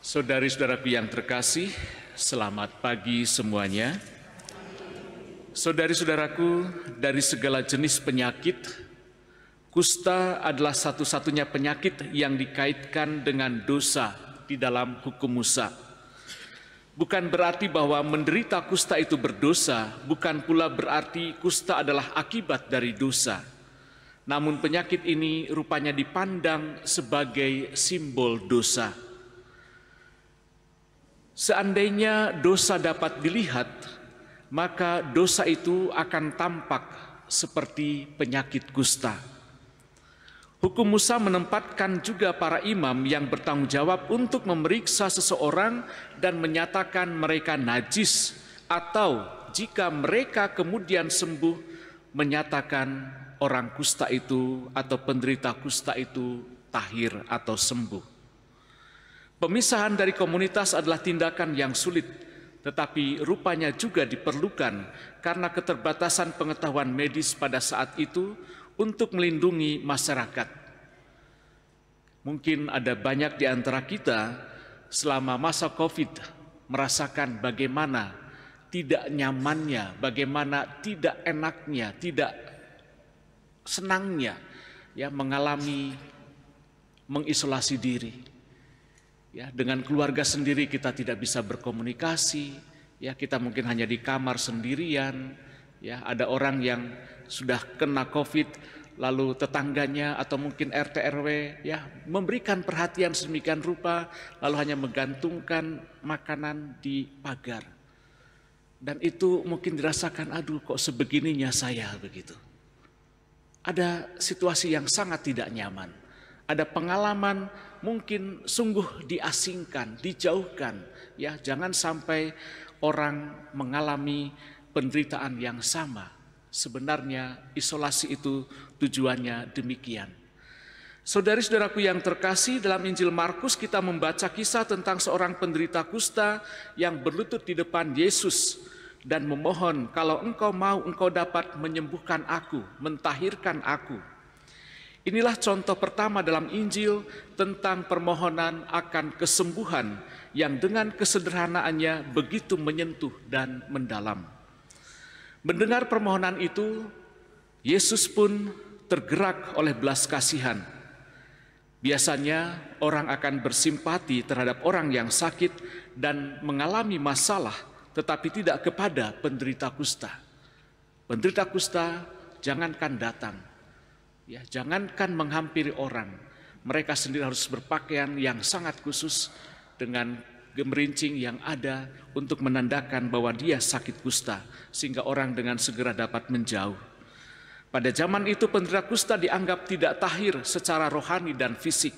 Saudari-saudaraku yang terkasih, selamat pagi semuanya. Saudari-saudaraku, dari segala jenis penyakit, kusta adalah satu-satunya penyakit yang dikaitkan dengan dosa di dalam hukum Musa. Bukan berarti bahwa menderita kusta itu berdosa, bukan pula berarti kusta adalah akibat dari dosa. Namun penyakit ini rupanya dipandang sebagai simbol dosa. Seandainya dosa dapat dilihat, maka dosa itu akan tampak seperti penyakit kusta. Hukum Musa menempatkan juga para imam yang bertanggung jawab untuk memeriksa seseorang dan menyatakan mereka najis, atau jika mereka kemudian sembuh, menyatakan orang kusta itu atau penderita kusta itu tahir atau sembuh. Pemisahan dari komunitas adalah tindakan yang sulit, tetapi rupanya juga diperlukan karena keterbatasan pengetahuan medis pada saat itu untuk melindungi masyarakat. Mungkin ada banyak di antara kita selama masa COVID merasakan bagaimana tidak nyamannya, bagaimana tidak enaknya, tidak senangnya ya mengalami mengisolasi diri. Ya, dengan keluarga sendiri kita tidak bisa berkomunikasi, ya kita mungkin hanya di kamar sendirian, ya ada orang yang sudah kena COVID, lalu tetangganya atau mungkin RT RW ya memberikan perhatian sedemikian rupa, lalu hanya menggantungkan makanan di pagar. Dan itu mungkin dirasakan, aduh kok sebegininya saya begitu. Ada situasi yang sangat tidak nyaman, ada pengalaman mungkin sungguh diasingkan, dijauhkan, ya jangan sampai orang mengalami penderitaan yang sama. Sebenarnya isolasi itu tujuannya demikian. Saudari-saudaraku yang terkasih, dalam Injil Markus kita membaca kisah tentang seorang penderita kusta yang berlutut di depan Yesus dan memohon, kalau engkau mau, engkau dapat menyembuhkan aku, mentahirkan aku. Inilah contoh pertama dalam Injil tentang permohonan akan kesembuhan yang dengan kesederhanaannya begitu menyentuh dan mendalam. Mendengar permohonan itu, Yesus pun tergerak oleh belas kasihan. Biasanya orang akan bersimpati terhadap orang yang sakit dan mengalami masalah, tetapi tidak kepada penderita kusta. Penderita kusta jangankan datang, ya, jangankan menghampiri orang, mereka sendiri harus berpakaian yang sangat khusus dengan gemerincing yang ada untuk menandakan bahwa dia sakit kusta, sehingga orang dengan segera dapat menjauh. Pada zaman itu penderita kusta dianggap tidak tahir secara rohani dan fisik.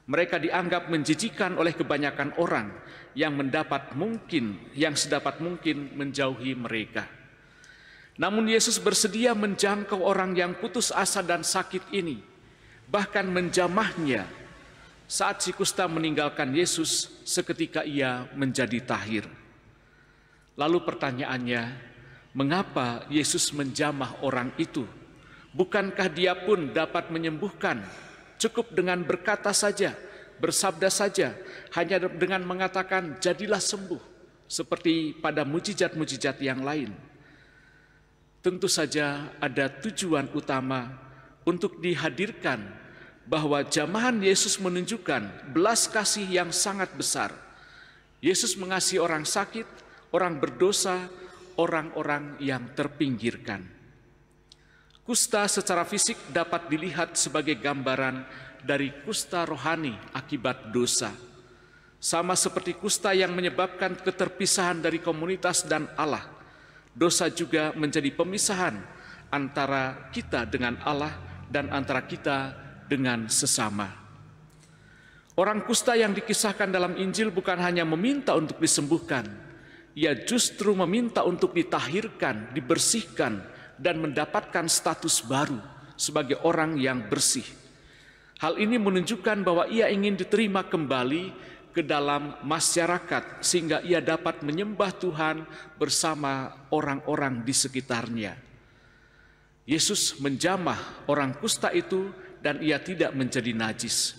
Mereka dianggap menjijikan oleh kebanyakan orang yang sedapat mungkin menjauhi mereka. Namun Yesus bersedia menjangkau orang yang putus asa dan sakit ini, bahkan menjamahnya. Saat si kusta meninggalkan Yesus, seketika ia menjadi tahir. Lalu pertanyaannya, mengapa Yesus menjamah orang itu? Bukankah dia pun dapat menyembuhkan? Cukup dengan berkata saja, bersabda saja, hanya dengan mengatakan jadilah sembuh, seperti pada mujizat-mujizat yang lain. Tentu saja ada tujuan utama untuk dihadirkan bahwa jamahan Yesus menunjukkan belas kasih yang sangat besar. Yesus mengasihi orang sakit, orang berdosa, orang-orang yang terpinggirkan. Kusta secara fisik dapat dilihat sebagai gambaran dari kusta rohani akibat dosa. Sama seperti kusta yang menyebabkan keterpisahan dari komunitas dan Allah, dosa juga menjadi pemisahan antara kita dengan Allah dan antara kita dengan sesama. Orang kusta yang dikisahkan dalam Injil bukan hanya meminta untuk disembuhkan, ia justru meminta untuk ditahirkan, dibersihkan, dan mendapatkan status baru sebagai orang yang bersih. Hal ini menunjukkan bahwa ia ingin diterima kembali ke dalam masyarakat sehingga ia dapat menyembah Tuhan bersama orang-orang di sekitarnya. Yesus menjamah orang kusta itu dan ia tidak menjadi najis.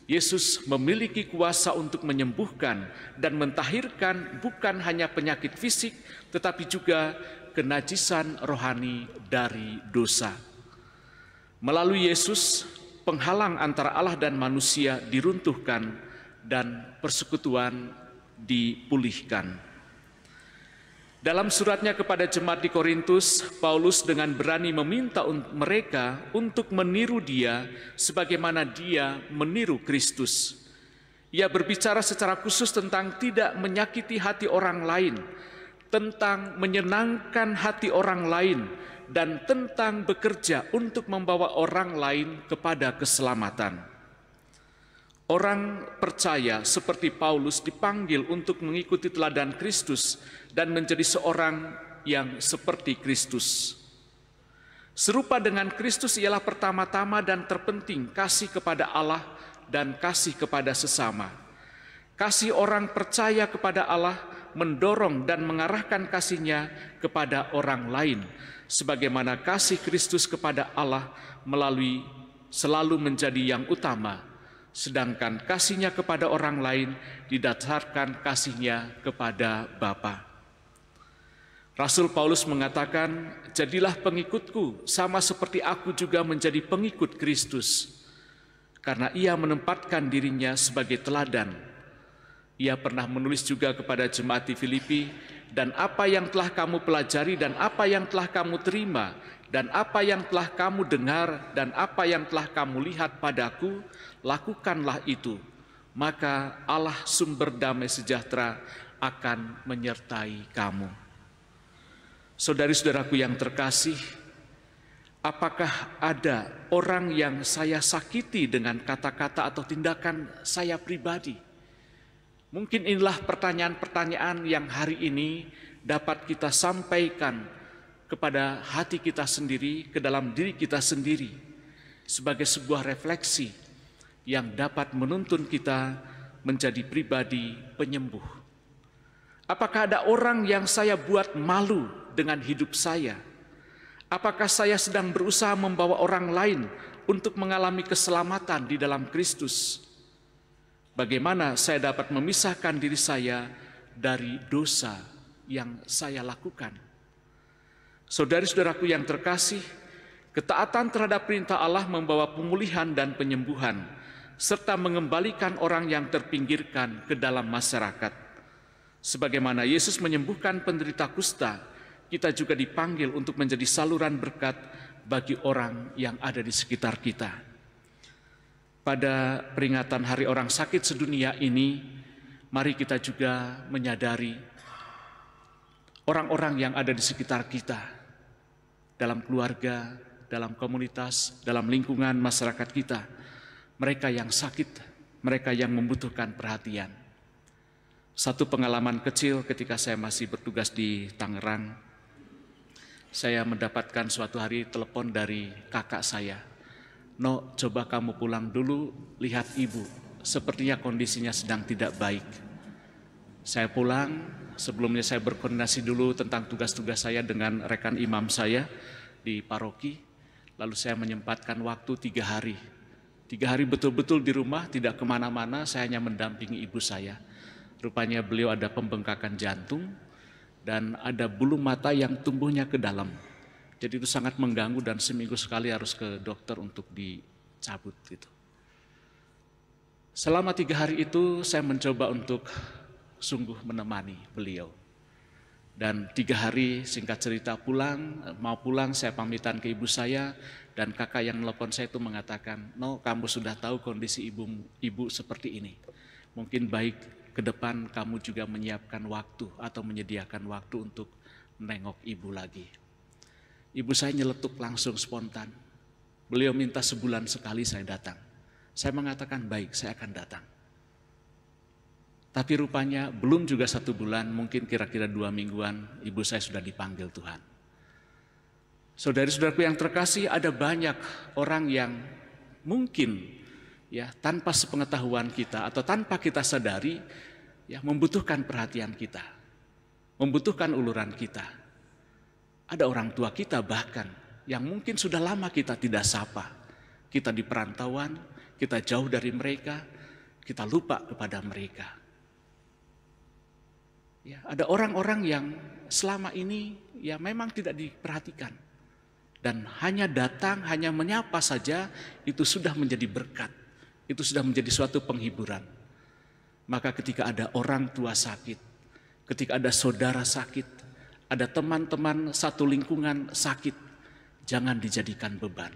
Yesus memiliki kuasa untuk menyembuhkan dan mentahirkan bukan hanya penyakit fisik, tetapi juga kenajisan rohani dari dosa. Melalui Yesus, penghalang antara Allah dan manusia diruntuhkan dan persekutuan dipulihkan. Dalam suratnya kepada jemaat di Korintus, Paulus dengan berani meminta mereka untuk meniru dia sebagaimana dia meniru Kristus. Ia berbicara secara khusus tentang tidak menyakiti hati orang lain, tentang menyenangkan hati orang lain, dan tentang bekerja untuk membawa orang lain kepada keselamatan. Orang percaya seperti Paulus dipanggil untuk mengikuti teladan Kristus dan menjadi seorang yang seperti Kristus. Serupa dengan Kristus ialah pertama-tama dan terpenting kasih kepada Allah dan kasih kepada sesama. Kasih orang percaya kepada Allah mendorong dan mengarahkan kasihnya kepada orang lain, sebagaimana kasih Kristus kepada Allah selalu menjadi yang utama, sedangkan kasihnya kepada orang lain didasarkan kasihnya kepada Bapa. Rasul Paulus mengatakan, "Jadilah pengikutku sama seperti aku juga menjadi pengikut Kristus." Karena ia menempatkan dirinya sebagai teladan. Ia pernah menulis juga kepada jemaat di Filipi, "Dan apa yang telah kamu pelajari dan apa yang telah kamu terima dan apa yang telah kamu dengar dan apa yang telah kamu lihat padaku, lakukanlah itu. Maka Allah sumber damai sejahtera akan menyertai kamu." Saudari-saudaraku yang terkasih, apakah ada orang yang saya sakiti dengan kata-kata atau tindakan saya pribadi? Mungkin inilah pertanyaan-pertanyaan yang hari ini dapat kita sampaikan kepada hati kita sendiri, ke dalam diri kita sendiri, sebagai sebuah refleksi yang dapat menuntun kita menjadi pribadi penyembuh. Apakah ada orang yang saya buat malu dengan hidup saya? Apakah saya sedang berusaha membawa orang lain untuk mengalami keselamatan di dalam Kristus? Bagaimana saya dapat memisahkan diri saya dari dosa yang saya lakukan? Saudari-saudaraku yang terkasih, ketaatan terhadap perintah Allah membawa pemulihan dan penyembuhan, serta mengembalikan orang yang terpinggirkan ke dalam masyarakat. Sebagaimana Yesus menyembuhkan penderita kusta, kita juga dipanggil untuk menjadi saluran berkat bagi orang yang ada di sekitar kita. Pada peringatan Hari Orang Sakit Sedunia ini, mari kita juga menyadari orang-orang yang ada di sekitar kita, dalam keluarga, dalam komunitas, dalam lingkungan masyarakat kita, mereka yang sakit, mereka yang membutuhkan perhatian. Satu pengalaman kecil ketika saya masih bertugas di Tangerang, saya mendapatkan suatu hari telepon dari kakak saya. "No, coba kamu pulang dulu, lihat ibu, sepertinya kondisinya sedang tidak baik." Saya pulang, sebelumnya saya berkoordinasi dulu tentang tugas-tugas saya dengan rekan imam saya di paroki. Lalu saya menyempatkan waktu 3 hari. 3 hari betul-betul di rumah, tidak kemana-mana, saya hanya mendampingi ibu saya. Rupanya beliau ada pembengkakan jantung dan ada bulu mata yang tumbuhnya ke dalam. Jadi itu sangat mengganggu dan seminggu sekali harus ke dokter untuk dicabut gitu. Selama 3 hari itu saya mencoba untuk sungguh menemani beliau. Dan 3 hari singkat cerita mau pulang saya pamitan ke ibu saya, dan kakak yang nelpon saya itu mengatakan, "No, kamu sudah tahu kondisi ibu seperti ini. Mungkin baik ke depan kamu juga menyiapkan waktu atau menyediakan waktu untuk menengok ibu lagi." Ibu saya nyeletuk langsung spontan. Beliau minta sebulan sekali saya datang. Saya mengatakan, "Baik, saya akan datang." Tapi rupanya belum juga 1 bulan, mungkin kira-kira 2 mingguan, ibu saya sudah dipanggil Tuhan. Saudari-saudaraku yang terkasih, ada banyak orang yang mungkin ya tanpa sepengetahuan kita atau tanpa kita sadari ya membutuhkan perhatian kita, membutuhkan uluran kita. Ada orang tua kita bahkan yang mungkin sudah lama kita tidak sapa. Kita di perantauan, kita jauh dari mereka, kita lupa kepada mereka. Ya, ada orang-orang yang selama ini ya memang tidak diperhatikan. Dan hanya datang, hanya menyapa saja, itu sudah menjadi berkat. Itu sudah menjadi suatu penghiburan. Maka ketika ada orang tua sakit, ketika ada saudara sakit, ada teman-teman satu lingkungan sakit, jangan dijadikan beban.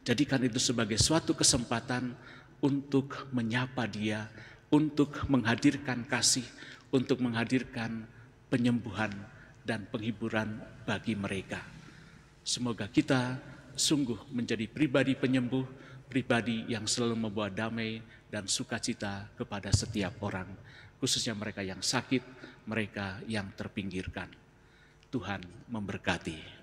Jadikan itu sebagai suatu kesempatan untuk menyapa dia, untuk menghadirkan kasih, untuk menghadirkan penyembuhan dan penghiburan bagi mereka. Semoga kita sungguh menjadi pribadi penyembuh, pribadi yang selalu membawa damai dan sukacita kepada setiap orang, khususnya mereka yang sakit, mereka yang terpinggirkan. Tuhan memberkati.